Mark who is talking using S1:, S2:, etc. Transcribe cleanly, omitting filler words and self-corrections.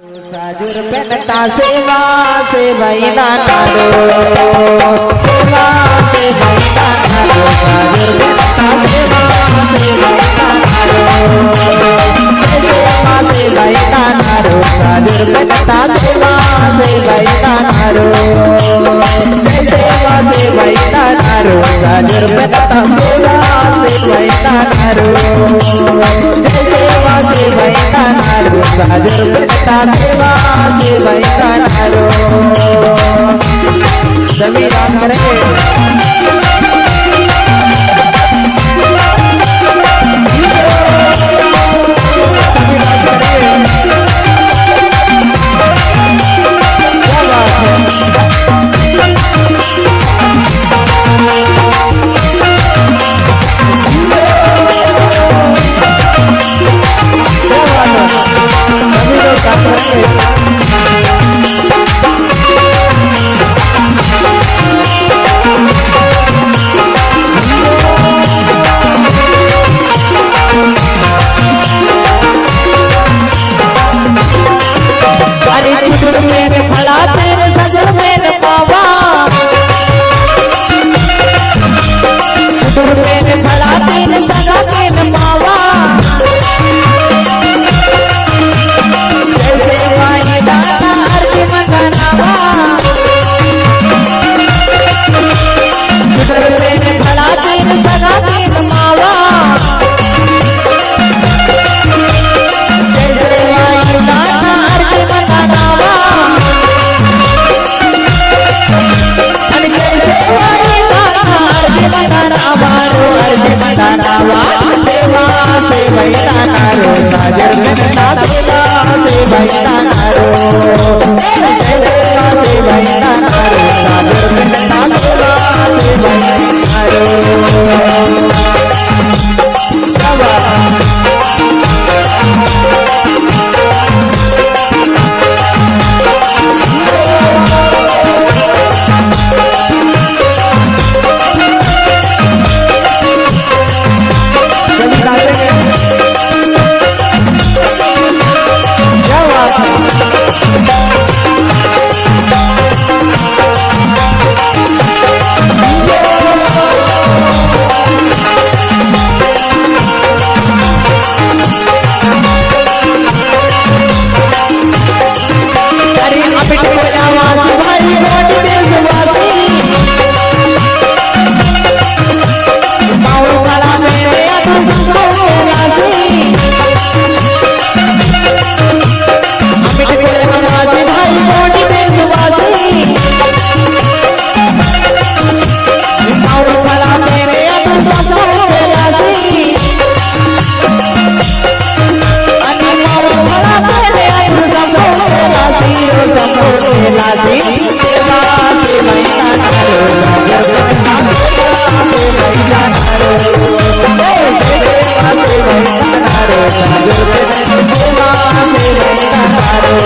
S1: साजुर बनता सेवा से वैदा नारो सेवा से वैदा नारो साजुर बनता सेवा से वैदा नारो साजुर बनता सेवा से वैदा नारो सेवा से वैदा नारो साजुर बनता सेवा से वैदा नारो सेवा से वैदा नारो साजुर बनता सेवा से वैदा नारो सभी राम करेंगे
S2: नारो